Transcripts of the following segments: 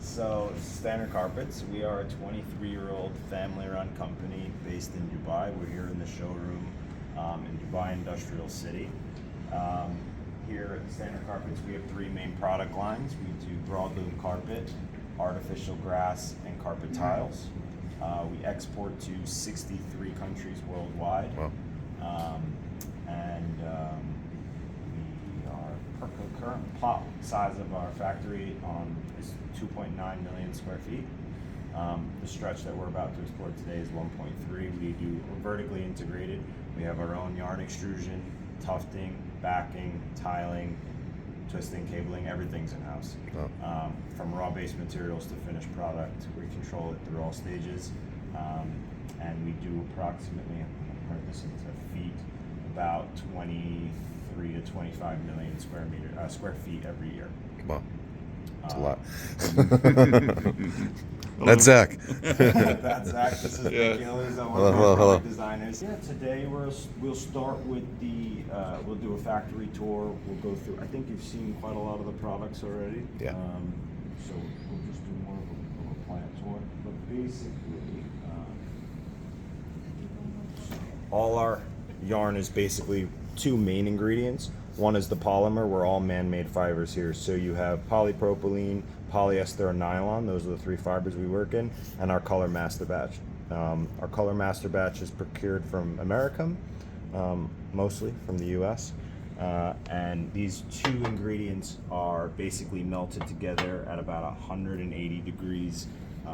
So, Standard Carpets, we are a 23-year-old family-run company based in Dubai. We're here in the showroom in Dubai Industrial City. Here at Standard Carpets, we have three main product lines. We do broadloom carpet, artificial grass, and carpet tiles. We export to 63 countries worldwide. Wow. The current plot size of our factory is 2.9 million square feet. The stretch that we're about to explore today is 1.3. We're vertically integrated. We have our own yarn extrusion, tufting, backing, tiling, twisting, cabling, everything's in-house. Oh. From raw base materials to finished product, we control it through all stages. And we do approximately, I'm going to this into feet, about 23 to 25 million square feet every year. Wow. That's a lot. That's Zach. That's Zach. This is Achilles. I'm one of our product designers. Yeah, today we'll start with we'll do a factory tour. We'll go through. I think you've seen quite a lot of the products already. Yeah. So we'll just do more of a plant tour. But basically, all our yarn is basically two main ingredients. One is the polymer. We're all man-made fibers here. So you have polypropylene, polyester, and nylon. Those are the three fibers we work in. And our color master batch. Our color master batch is procured from America, mostly from the US. And these two ingredients are basically melted together at about 180 degrees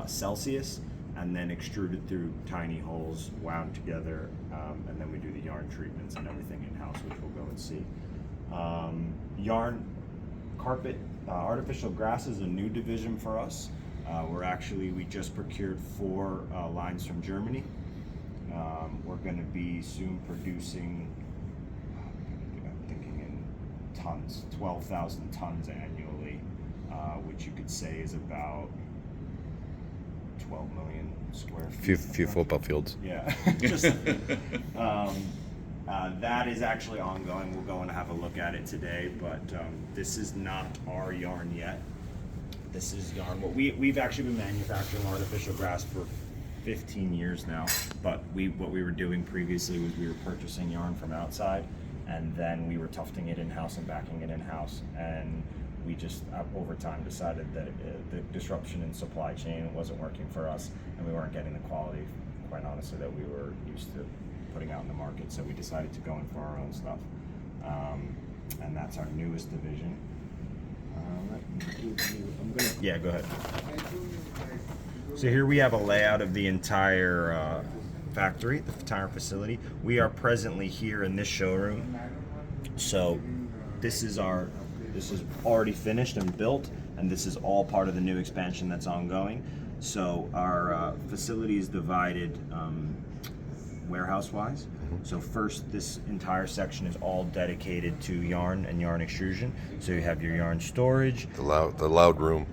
Celsius, and then extruded through tiny holes, wound together, and then we do the yarn treatments and everything in-house, which we'll go and see. Yarn, carpet, artificial grass is a new division for us. We just procured 4 lines from Germany. We're going to be soon producing, I'm thinking in tons, 12,000 tons annually, which you could say is about 12 million square feet. Few football fields. Yeah. Just, that is actually ongoing. We'll go and have a look at it today, but this is not our yarn yet. This is yarn. We've actually been manufacturing artificial grass for 15 years now, but what we were doing previously was we were purchasing yarn from outside, and then we were tufting it in-house and backing it in-house, and we just over time decided that the disruption in supply chain wasn't working for us, and we weren't getting the quality, quite honestly, that we were used to putting out in the market. So we decided to go in for our own stuff, and that's our newest division. Yeah, go ahead. So here we have a layout of the entire factory, the entire facility. We are presently here in this showroom. So this is already finished and built, and this is all part of the new expansion that's ongoing. So our facility is divided warehouse-wise. So first, this entire section is all dedicated to yarn and yarn extrusion. So you have your yarn storage. The loud room.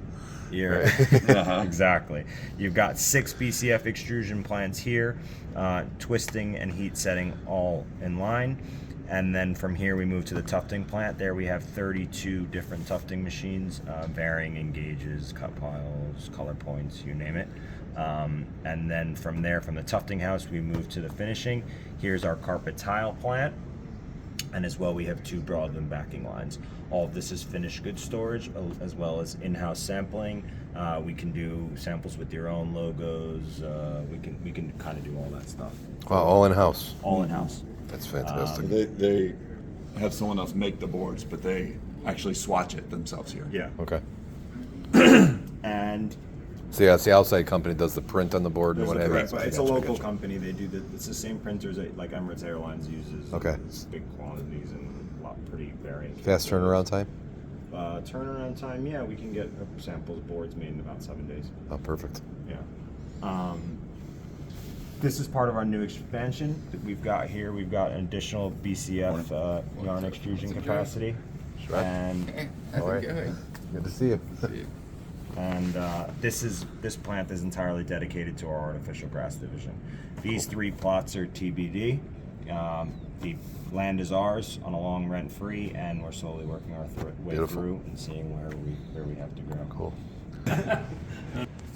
Yeah, exactly. You've got 6 BCF extrusion plants here, twisting and heat setting all in line. And then from here we move to the tufting plant. There we have 32 different tufting machines, varying in gauges, cut piles, color points, you name it. And then from there, from the tufting house, we move to the finishing. Here's our carpet tile plant. And as well, we have 2 broadloom backing lines. All of this is finished goods storage, as well as in-house sampling. We can do samples with your own logos. We can kind of do all that stuff. Wow, all in-house. All in-house. That's fantastic. They have someone else make the boards, but they actually swatch it themselves here. Yeah. Okay. And So yeah, it's the outside company does the print on the board and what have you. but it's a local company. They do it's the same printers that like Emirates Airlines uses. Okay. It's big quantities and pretty varied. Fast turnaround time? Turnaround time, yeah, we can get samples boards made in about 7 days. Oh, perfect. Yeah. This is part of our new expansion that we've got here. We've got an additional BCF yarn extrusion capacity. Sure. And All right. Good to see you. And this plant is entirely dedicated to our artificial grass division. These 3 plots are TBD. The land is ours on a long rent-free, and we're slowly working our way Beautiful. through and seeing where we have to grow. Cool.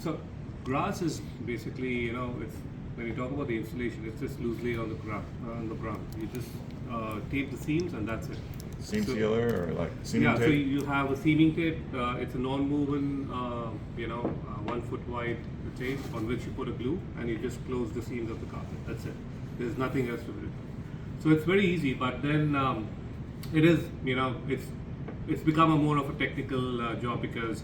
So grass is basically, it's when you talk about the installation, it's just loosely on the ground. You just tape the seams and that's it. Seam So- sealer or like seaming Yeah, so tape? you have a seaming tape. It's a non-moving, 1 foot wide tape on which you put a glue, and you just close the seams of the carpet. That's it. There's nothing else to do. So it's very easy, but then it is, it's become a more of a technical job because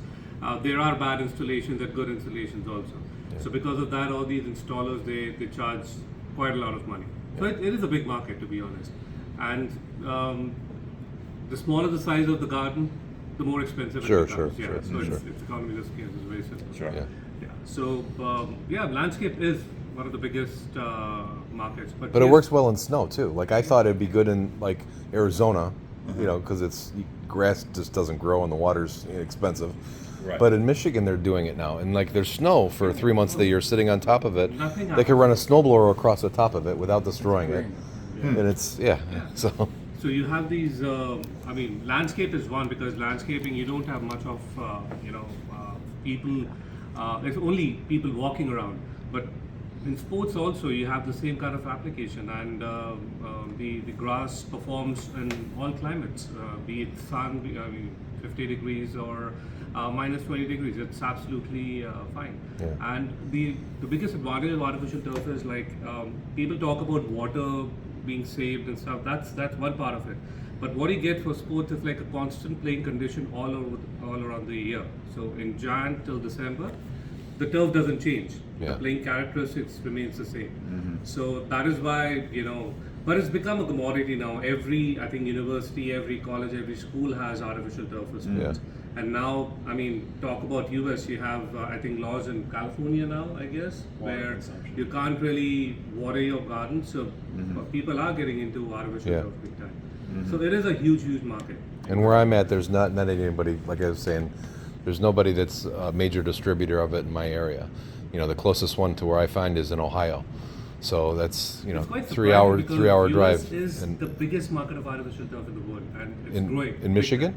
there are bad installations and good installations also. So because of that, all these installers they charge quite a lot of money. So it is a big market, to be honest, and. The smaller the size of the garden, the more expensive Sure, it becomes. sure, Yeah, sure, so sure. it's economies of scale. It's very simple. Sure. Yeah. Yeah. So landscape is one of the biggest markets. But yes, it works well in snow too. Like I thought it'd be good in like Arizona, because it's grass just doesn't grow and the water's inexpensive. Right. But in Michigan, they're doing it now, and like there's snow for 3 months of the year sitting on top of it. Nothing They could run a snowblower across the top of it without destroying it, and it's so. So you have these. Landscape is one because landscaping you don't have much of people. It's only people walking around. But in sports also you have the same kind of application, and the grass performs in all climates, be it sun, 50 degrees or minus 20 degrees. It's absolutely fine. Yeah. And the biggest advantage of artificial turf is like people talk about water being saved and stuff. That's one part of it. But what you get for sports is like a constant playing condition all around the year. So in Jan till December, the turf doesn't change. Yeah. The playing characteristics remains the same. So that is why but it's become a commodity now. Every university, every college, every school has artificial turf for sports. And now, talk about US, you have, laws in California now, I guess, where you can't really water your garden. So people are getting into artificial Yeah. turf big time. So it is a huge, huge market. And where I'm at, there's not anybody, like I was saying, there's nobody that's a major distributor of it in my area. The closest one to where I find is in Ohio. So that's, It's quite 3 hour surprising 3 hour because drive. US is And the biggest market of artificial turf in the world, and it's growing. in Michigan?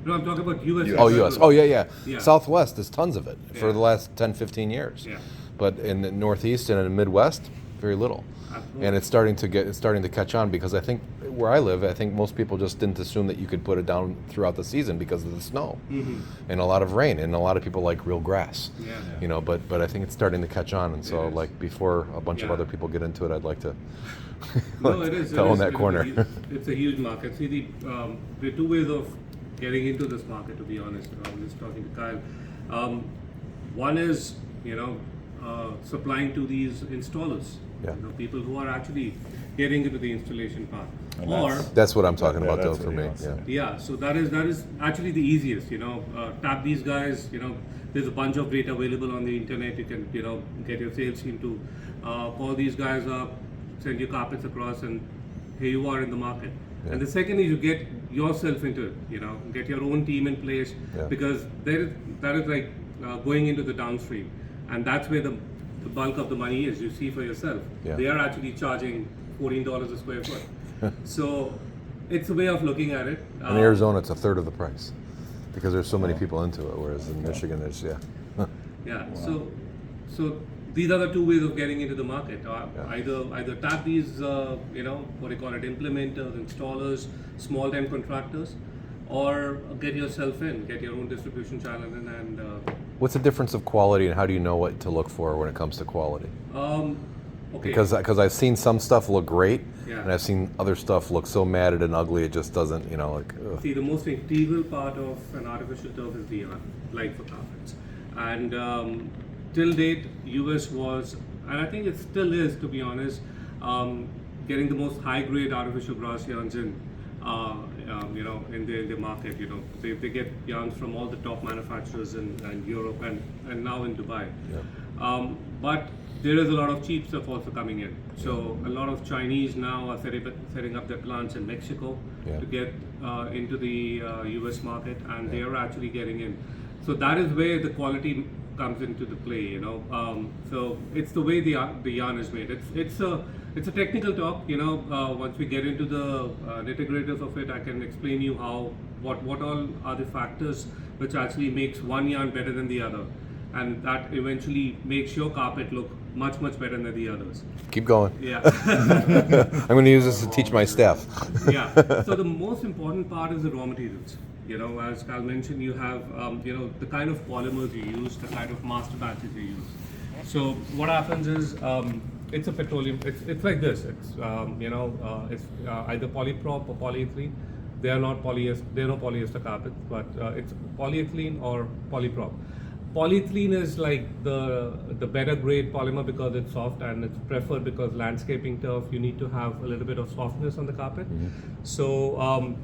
No, I'm talking about US. Oh, US. Oh, yeah. Yeah. Southwest is tons of it for Yeah. the last 10, 15 years. Yeah. But in the Northeast and in the Midwest, very little. Absolutely. And it's starting to catch on because I think where I live, I think most people just didn't assume that you could put it down throughout the season because of the snow and a lot of rain, and a lot of people like real grass. Yeah. But I think it's starting to catch on, and so It is. like before a bunch of Yeah. other people get into it, I'd like to No, it is. to own that corner. It's a huge market. See, there are two ways of getting into this market. To be honest, I was just talking to Kyle. One is, supplying to these installers. Yeah. People who are actually getting into the installation part. And Or That's what I'm talking about though that's for what he me. wants Yeah. to do. yeah, so that is actually the easiest. Tap these guys. There's a bunch of data available on the internet. You can get your sales team to call these guys up, send your carpets across, and here you are in the market. Yeah. And the second is you get yourself into it. Get your own team in place, Yeah. because that is like going into the downstream, and that's where the bulk of the money is. You see for yourself. Yeah. They are actually charging $14 a square foot. So it's a way of looking at it. In Arizona, it's a third of the price because there's so many people into it, whereas in Michigan, there's Yeah. So these are the two ways of getting into the market. Either tap these, what do you call it, implementers, installers, small time contractors, or get yourself in, get your own distribution channel in, and What's the difference of quality, and how do you know what to look for when it comes to quality? okay. Because I've seen some stuff look great, Yeah. and I've seen other stuff look so matted and ugly it just doesn't, ugh. See, the most integral part of an artificial turf is the yarn, like for carpets. And till date, US was, and I think it still is, to be honest, getting the most high-grade artificial grass yarns in, in the market. They get yarns from all the top manufacturers in Europe and now in Dubai. Yeah. But there is a lot of cheap stuff also coming in. So a lot of Chinese now are setting up their plants in Mexico Yeah. to get into the US market, and they are actually getting in. So that is where the quality comes into the play. So it's the way the yarn is made. It's a technical talk. Once we get into the nitty-gritties of it, I can explain you what all are the factors which actually makes one yarn better than the other, and that eventually makes your carpet look much better than the others. Keep going. Yeah. I'm going to use this to teach my staff. Yeah. So the most important part is the raw materials. You know, as Cal mentioned, you have the kind of polymers you use, the kind of master batches you use. So what happens is it's a petroleum. It's like this. It's it's either polyprop or polyethylene. They are not polyester. They're no polyester carpets, but it's polyethylene or polyprop. Polyethylene is like the better grade polymer because it's soft, and it's preferred because landscaping turf you need to have a little bit of softness on the carpet. So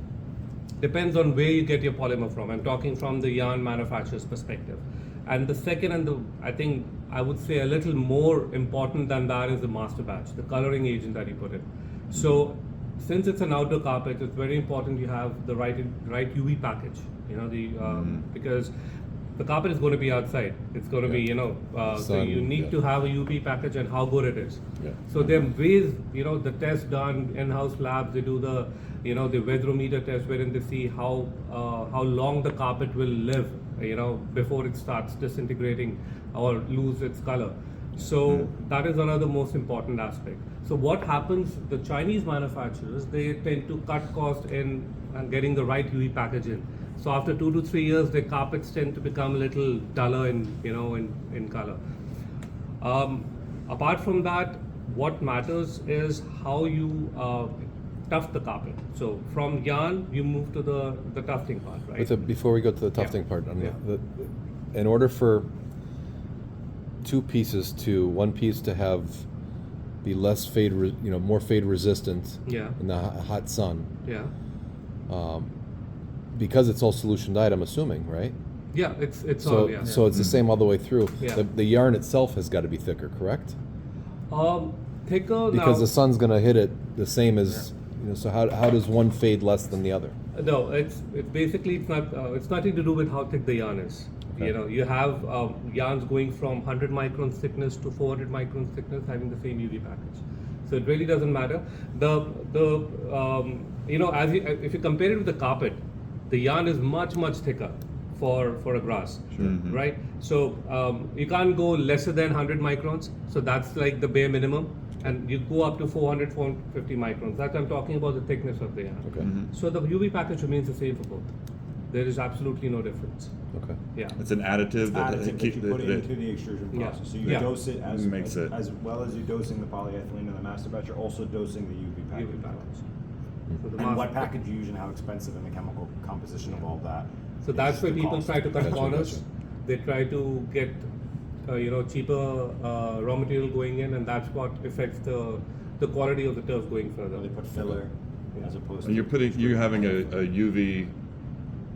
depends on where you get your polymer from. I'm talking from the yarn manufacturer's perspective. And the second, and I think I would say a little more important than that, is the master batch, the coloring agent that you put in. So since it's an outdoor carpet, it's very important you have the right UV package. You know, because the carpet is going to be outside. It's going to be, so you need to have a UV package and how good it is. Yeah. So there are ways, the test done in-house labs. They do the, the weatherometer test, wherein they see how long the carpet will live, before it starts disintegrating or lose its color. So that is another most important aspect. So what happens, the Chinese manufacturers, they tend to cut cost in getting the right UV package in. So after 2 to 3 years, the carpets tend to become a little duller in color. Apart from that, what matters is how you tuft the carpet. So from yarn, you move to the tufting part, right? Before we go to the tufting part, in order for two pieces to one piece to be less fade, more fade resistant in the hot sun. Yeah. Because it's all solution dyed, I'm assuming, right? Yeah, it's So all, yeah. so it's the same all the way through. Yeah. The yarn itself has got to be thicker, correct? Thicker Because now, the sun's going to hit it the same as So how does one fade less than the other? No, it's basically it's nothing to do with how thick the yarn is. Okay. You have yarns going from 100 microns thickness to 400 microns thickness having the same UV package. So it really doesn't matter. If you compare it with the carpet, the yarn is much thicker for a grass, right? So you can't go lesser than 100 microns. So that's like the bare minimum. And you go up to 400, 450 microns. That I'm talking about the thickness of the yarn. Okay. So the UV package remains the same for both. There is absolutely no difference. Okay. Yeah. It's an additive that You put it into the extrusion process. So you dose it as well as you're dosing the polyethylene in the master batch, you're also dosing the UV package. UV package. So the And what package you use and how expensive and the chemical composition of all that. So that's where the people cost. try to cut Gotcha, corners. gotcha. They try to get cheaper raw material going in, and that's what affects the quality of the turf going further. They put filler as opposed And to. you're having a UV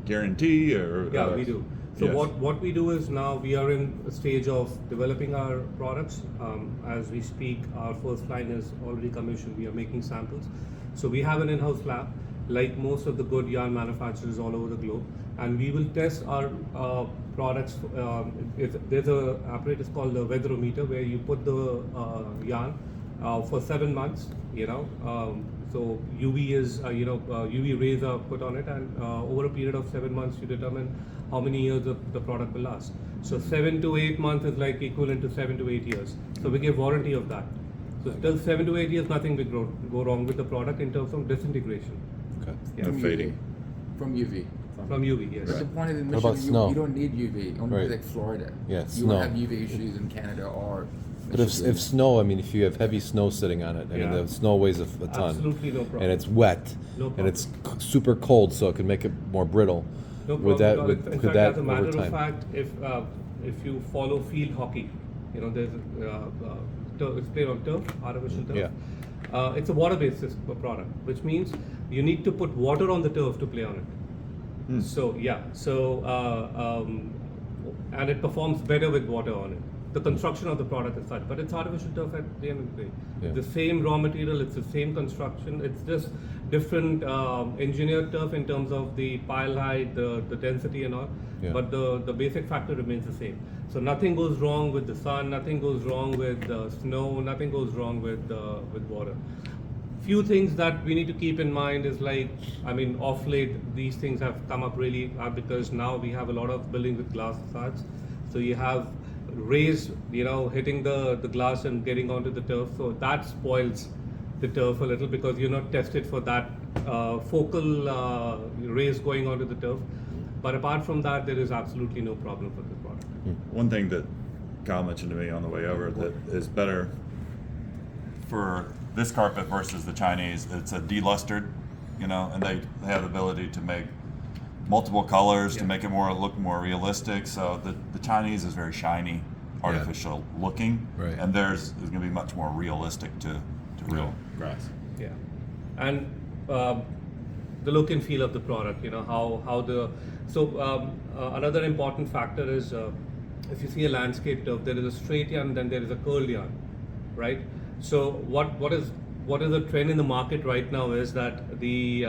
guarantee or Yeah, we do. So yes. what we do is now we are in a stage of developing our products. As we speak, our first line is already commissioned. We are making samples. So we have an in-house lab, like most of the good yarn manufacturers all over the globe, and we will test our products. There's a apparatus called the weatherometer where you put the yarn for 7 months. So UV is UV rays are put on it, and over a period of 7 months you determine how many years the product will last. So 7 to 8 months is like equivalent to 7 to 8 years. So we give warranty of that. So till 7 to 8 years, nothing will go wrong with the product in terms of disintegration. Okay. No fading. From UV. From UV, yes. But the point of the What about mission, snow? you don't need UV. Only Right. like Florida. Yeah, you snow. won't have UV issues in Canada or. But if snow, if you have heavy snow sitting on it, Yeah. the snow weighs a ton, Absolutely no problem. and it's wet, No and problem. it's super cold, so it could make it more brittle. No Would problem. that, Because would, in could fact, that as a matter over of time? fact, if you follow field hockey, there's it's played on turf, artificial turf. Yeah. It's a water-based product, which means you need to put water on the turf to play on it. And it performs better with water on it. The construction of the product is such, but it's artificial turf at the end of the day. Yeah. The same raw material, it's the same construction. It's just different engineered turf in terms of the pile height, the density and all. Yeah. But the basic factor remains the same. So nothing goes wrong with the sun, nothing goes wrong with snow, nothing goes wrong with water. few things that we need to keep in mind is like, I mean, off late these things have come up really because now we have a lot of buildings with glass facades. So you have rays, hitting the glass and getting onto the turf. So that spoils the turf a little because you're not tested for that focal rays going onto the turf. But apart from that, there is absolutely no problem for this product. One thing that Kyle mentioned to me on the way over that is better for this carpet versus the Chinese, it's a delustered, and they have the ability to make multiple colors to make it look more realistic. So the Chinese is very shiny, artificial looking, Right. and theirs is going to be much more realistic to real grass. Yeah, and the look and feel of the product. Another important factor is if you see a landscape turf, there is a straight yarn, then there is a curled yarn, right? So what is the trend in the market right now is that the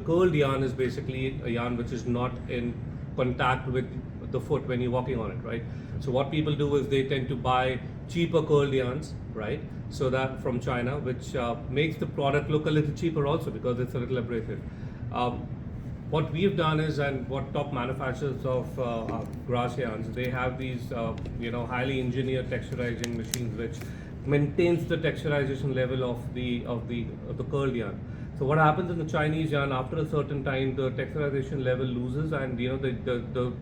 curled yarn is basically a yarn which is not in contact with the foot when you're walking on it, right? So what people do is they tend to buy cheaper curled yarns, right? So that from China, which makes the product look a little cheaper also because it's a little abrasive. What we've done is, and what top manufacturers of grass yarns, they have these highly engineered texturizing machines which maintains the texturization level of the curled yarn. So what happens in the Chinese yarn, after a certain time the texturization level loses, and the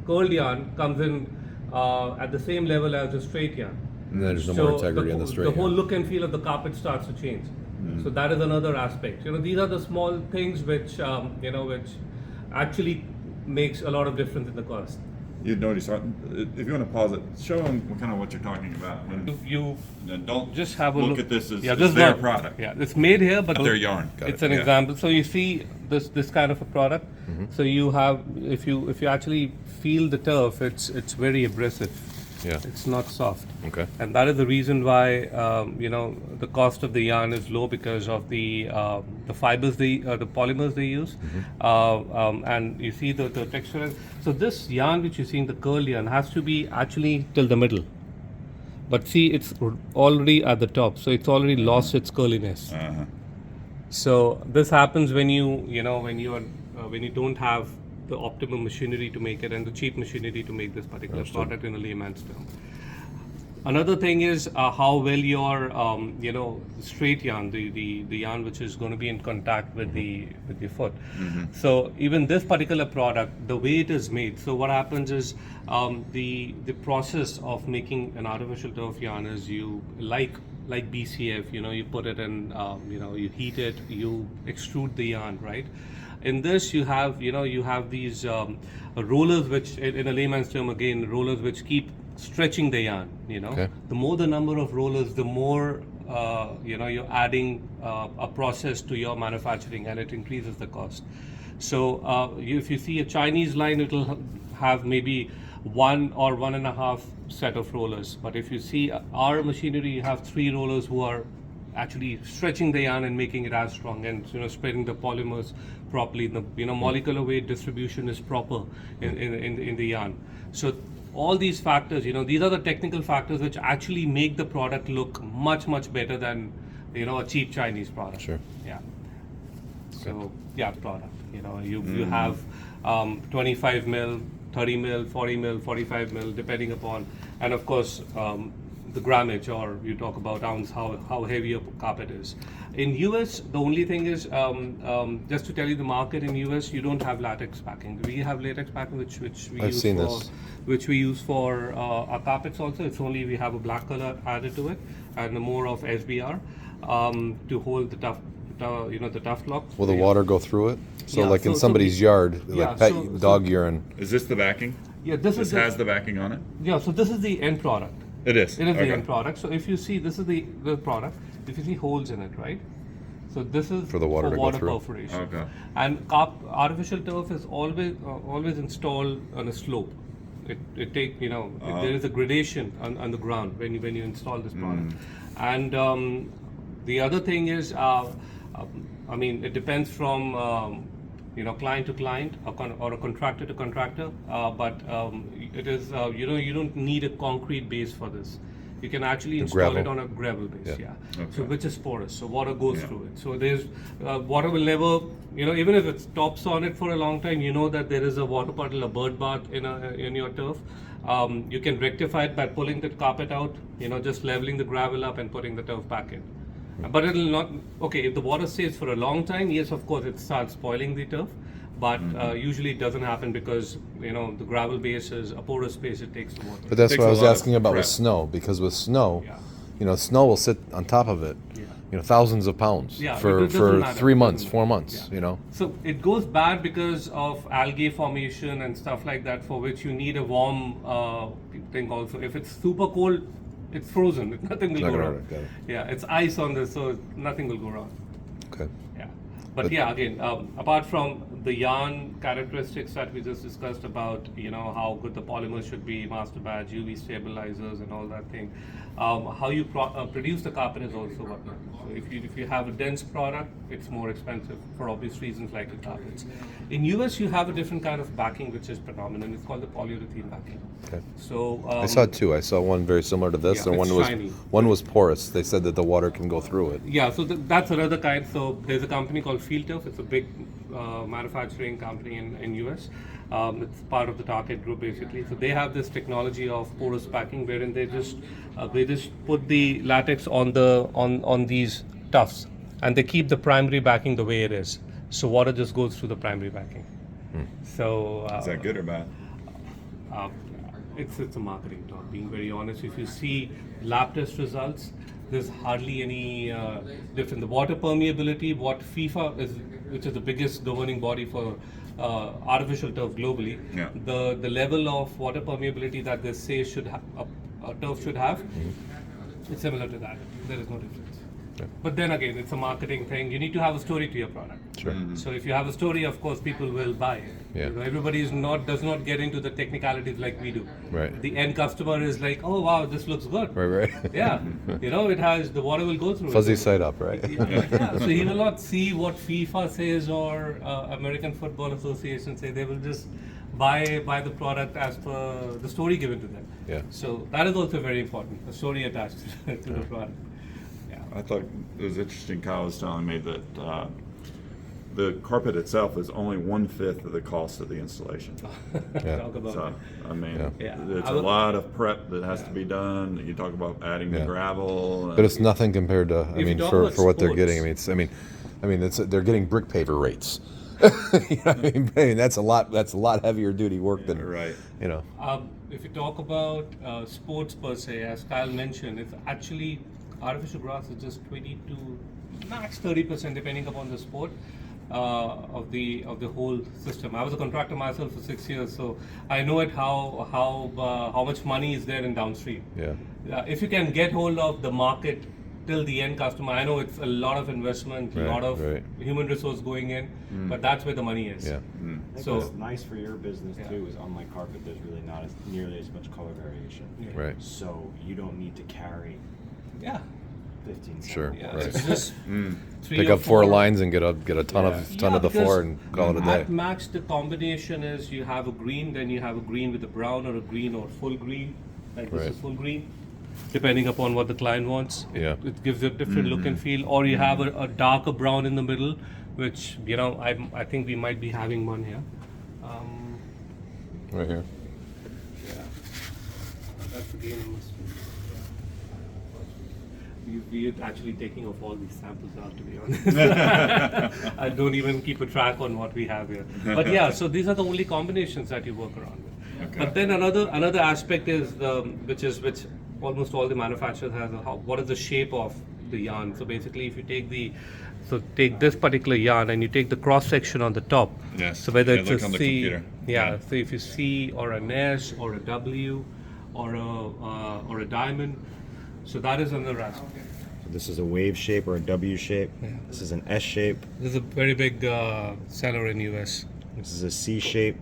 curled yarn comes in at the same level as the straight yarn. And there's no more integrity in the straight The whole yarn. look and feel of the carpet starts to change. So that is another aspect. These are the small things which which actually makes a lot of difference in the cost. You'd notice, if you want to pause it, show them kind of what you're talking about. And don't Just have a look look at this as this as is their not- product. Yeah, it's made here, but Their yarn. It's an Yeah. example. So you see this kind of a product. So you have, if you actually feel the turf, it's very abrasive. Yeah. It's not soft. Okay. And that is the reason why the cost of the yarn is low because of the fibers the polymers they use, and you see the texture. So this yarn which you see in the curl yarn has to be actually till the middle, but see it's already at the top, so it's already lost its curliness. Uh-huh. So this happens when when you don't have the optimum machinery to make it and the cheap machinery to make this particular product in a layman's term. Another thing is how well your straight yarn, the yarn which is going to be in contact with the foot. So even this particular product, the way it is made. So what happens is the process of making an artificial turf yarn is you like BCF. You put it in, you heat it, you extrude the yarn, right? In this, you have these rollers, which, in a layman's term, again, rollers which keep stretching the yarn. Okay. The more the number of rollers, the more you're adding a process to your manufacturing, and it increases the cost. So if you see a Chinese line, it will have maybe 1 or 1.5 set of rollers. But if you see our machinery, you have 3 rollers who are actually stretching the yarn and making it as strong, and spreading the polymers properly. The molecular weight distribution is proper in the yarn. So all these factors, these are the technical factors which actually make the product look much better than a cheap Chinese product. Sure. Yeah. So product. You have 25 mil, 30 mil, 40 mil, 45 mil, depending upon, and of course the grammage, or you talk about ounce, how heavy your carpet is. In US, the only thing is, just to tell you the market in US, you don't have latex packing. We have latex packing, which we use for our carpets also. It's only we have a black color added to it and more of SBR to hold the tuft lock. Will the water go through it? So Yeah, like in so somebody's yard, like yeah, pet so- dog urine. Is this the backing? Yeah, this This has the backing on it? Yeah, so this is the end product. It is. It is Okay. the end product. So if you see, this is the product. If you see holes in it, right? So this is For the water to go through. perforation. Okay. And artificial turf is always installed on a slope. It take there is a gradation on the ground when you install this product. And the other thing is, it depends from client to client or a contractor to contractor. But it is you don't need a concrete base for this. You can actually The install it gravel. on a gravel base, Yeah. So which is porous, so water goes Yeah. through it. So there's water will never, even if it stops on it for a long time, you know that there is a water puddle, a bird bath in your turf. You can rectify it by pulling the carpet out, just leveling the gravel up and putting the turf back in. But it'll not. Okay, if the water stays for a long time, yes, of course, it starts spoiling the turf. But usually it doesn't happen because the gravel base is a porous space. It takes the water. But that's Takes what I a was lot of asking about with prep. snow, because with snow, Yeah. snow will sit on top of it, Yeah. thousands of pounds Yeah, for it doesn't matter. 3 It months, doesn't 4 matter. months, Yeah. So it goes bad because of algae formation and stuff like that, for which you need a warm thing also. If it's super cold, it's frozen. Nothing will not go gonna wrong. hurt, got it. Yeah, it's ice on this, so nothing will go wrong. Okay. Yeah, but yeah, again, apart from the yarn characteristics that we just discussed about, how good the polymer should be, master batch, UV stabilizers, and all that thing, how you produce the carpet is also what matters. So if you have a dense product, it's more expensive for obvious reasons like the carpets. In US, you have a different kind of backing which is predominant. It's called the polyurethane backing. Okay. So I saw two. I saw one very similar to this, Yeah, and it's shiny. one was porous. They said that the water can go through it. Yeah, so that's another kind. So there's a company called Field Turf. It's a big manufacturing company in US. It's part of the Target Group basically. So they have this technology of porous packing, wherein they just put the latex on these tufts, and they keep the primary backing the way it is. So water just goes through the primary backing. So Is that good or bad? uh, it's a marketing talk. Being very honest, if you see lab test results, there's hardly any difference. The water permeability, what FIFA is, which is the biggest governing body for artificial turf globally, Yeah. the level of water permeability that they say a turf should have, it's similar to that. There is no difference. Okay. But then again, it's a marketing thing. You need to have a story to your product. Sure. So if you have a story, of course, people will buy it. Yeah. Everybody does not get into the technicalities like we do. Right. The end customer is like, oh wow, this looks good. Right. Yeah. It has the water will go through. Fuzzy it. side up, right? Yeah. So he will not see what FIFA says or American Football Association say. They will just buy the product as per the story given to them. Yeah. So that is also very important. The story attached to the product. I thought it was interesting. Kyle was telling me that the carpet itself is only 1/5 of the cost of the installation. Yeah. Talk about So, I mean, Yeah. it's I a will- lot of prep that has to be done. You talk about adding the Yeah. gravel. But it's nothing compared to. you talk for about what they're sports- getting. They're getting brick paver rates. You know what I mean, that's a lot. That's a lot heavier duty work than right. If you talk about sports per se, as Kyle mentioned, it's actually artificial grass is just 20 to max 30%, depending upon the sport, of the whole system. I was a contractor myself for 6 years, so I know it how much money is there in downstream. Yeah. If you can get hold of the market till the end customer, I know it's a lot of investment, a Right, lot of right. human resource going in, but that's where the money is. Yeah. I think So- what's nice for your business Yeah. too is unlike carpet, there's really not nearly as much color variation. Yeah. Right. So you don't need to carry Yeah. 15 Sure. samples. Yeah, Right. it's just three Pick or up four four lines and get a ton of Yeah, the because floor and call it a day. At max, the combination is you have a green, then you have a green with a brown, or a green or full green. Like this Right. is full green, depending upon what the client wants. Yeah. It gives you a different look and feel. Or you have a darker brown in the middle, which I think we might be having one here. Right here. Yeah, that's again a must. We're actually taking off all these samples now, to be honest. I don't even keep a track on what we have here. But yeah, so these are the only combinations that you work around with. Okay. But then another aspect is which almost all the manufacturers have. What is the shape of the yarn? So basically, if you take this particular yarn and you take the cross section on the top. Yes. So whether Yeah, it's look a on the C, computer. yeah. So if you C or an S or a W or a diamond, so that is another aspect. So this is a wave shape or a W shape. Yeah. This is an S shape. This is a very big seller in US. This is a C shape.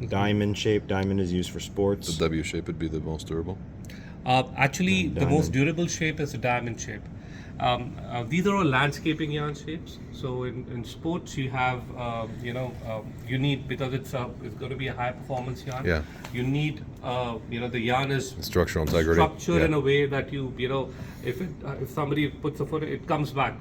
Diamond shape. Diamond is used for sports. The W shape would be the most durable. Actually, the Diamond. most durable shape is the diamond shape. These are all landscaping yarn shapes. So in sports, you have you need, because it's going to be a high performance yarn. Yeah. You need the yarn is Structural integrity. structured Yeah. in a way that if somebody puts a foot, it comes back.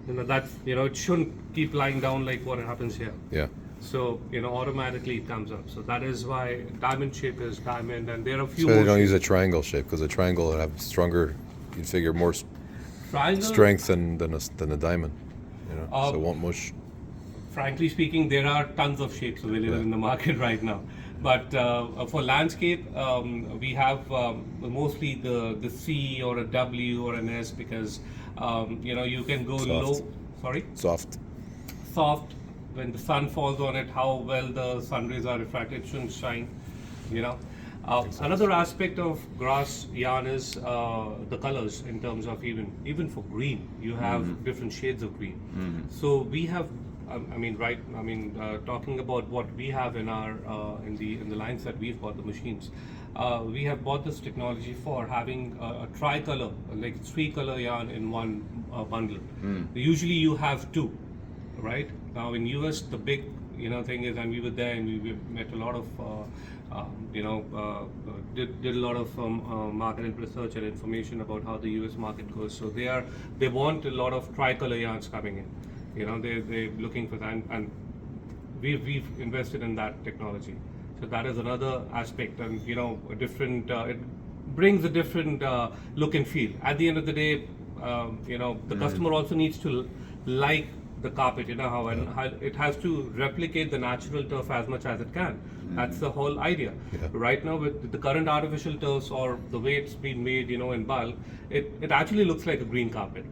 That's it shouldn't keep lying down like what happens here. Yeah. So automatically it comes up. So that is why diamond shape is diamond, and there are a few. So they more don't use shapes. a triangle shape because a triangle would have stronger, you'd figure more Triangle, strength than a diamond. So it won't mush. Frankly speaking, there are tons of shapes available in the market right now. But for landscape, we have mostly the C or a W or an S, because you can go low. Sorry, Soft. soft. When the sun falls on it, how well the sun rays are refracted, it shouldn't shine. Another aspect of grass yarn is the colors. In terms of even for green, you have different shades of green. So we have, talking about what we have in our in the lines that we've bought, the machines. We have bought this technology for having a tricolor, like 3-color yarn in one bundle. Usually you have 2, right? Now in US, the big thing is, and we were there and we met a lot of did a lot of market research and information about how the US market goes. So they want a lot of tricolor yarns coming in. They're looking for that, and we've invested in that technology. So that is another aspect, and a different. It brings a different look and feel. At the end of the day, the customer also needs to like the carpet. How it has to replicate the natural turf as much as it can. That's the whole idea. Yeah. Right now, with the current artificial turfs or the way it's been made, in bulk, it actually looks like a green carpet.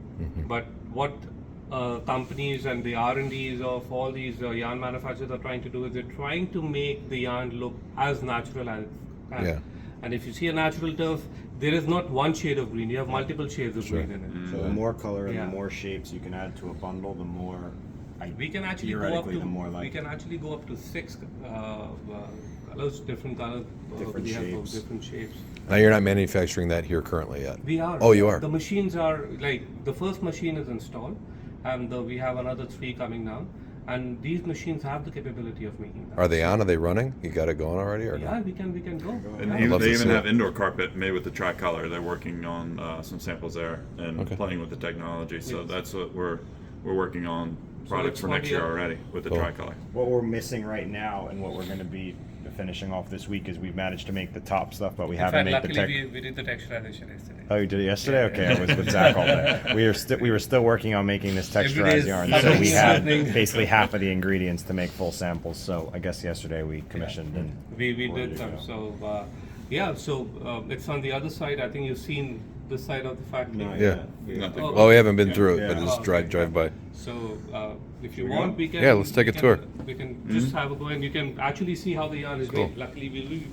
But what companies and the R&Ds of all these yarn manufacturers are trying to do is they're trying to make the yarn look as natural as it can. Yeah. And if you see a natural turf, there is not one shade of green. You have multiple shades of green in it. So the more color and Yeah. the more shapes you can add to a bundle, the more. We can actually go up Theoretically, to the more like. we can actually go up to 6 colors, different colors, Different we have shapes. different shapes. Now you're not manufacturing that here currently yet. We are. Oh, you are. The machines are like the first machine is installed, and we have another 3 coming now. And these machines have the capability of making that. Are they on? Are they running? You got it going already, or Yeah, we can go. And Yeah. even, love they to even see have it. indoor carpet made with the tricolor. They're working on some samples there and Okay. playing with the technology. So Yes. that's what we're working on products it's for next year probably already with the Cool. tricolor. What we're missing right now, and what we're going to be finishing off this week, is we've managed to make the top stuff, but we In haven't fact, made the luckily tech. we did the texturization yesterday. Oh, you did it yesterday? Okay, I was with Zach all day. We were still working on making this Every day texturized is yarn, something so we is had happening. basically half of the ingredients to make full samples. So I guess yesterday we commissioned and We ready did to them. go. So it's on the other side. I think you've seen this side of the factory. No, Yeah. Nothing. Oh. Well, we haven't been through it, Yeah. but just Oh, drive okay. drive by. So if you we want, go? we can. Yeah, let's take we a can- tour. We can just have a go, and you can actually see how the yarn is Cool. made. Luckily, we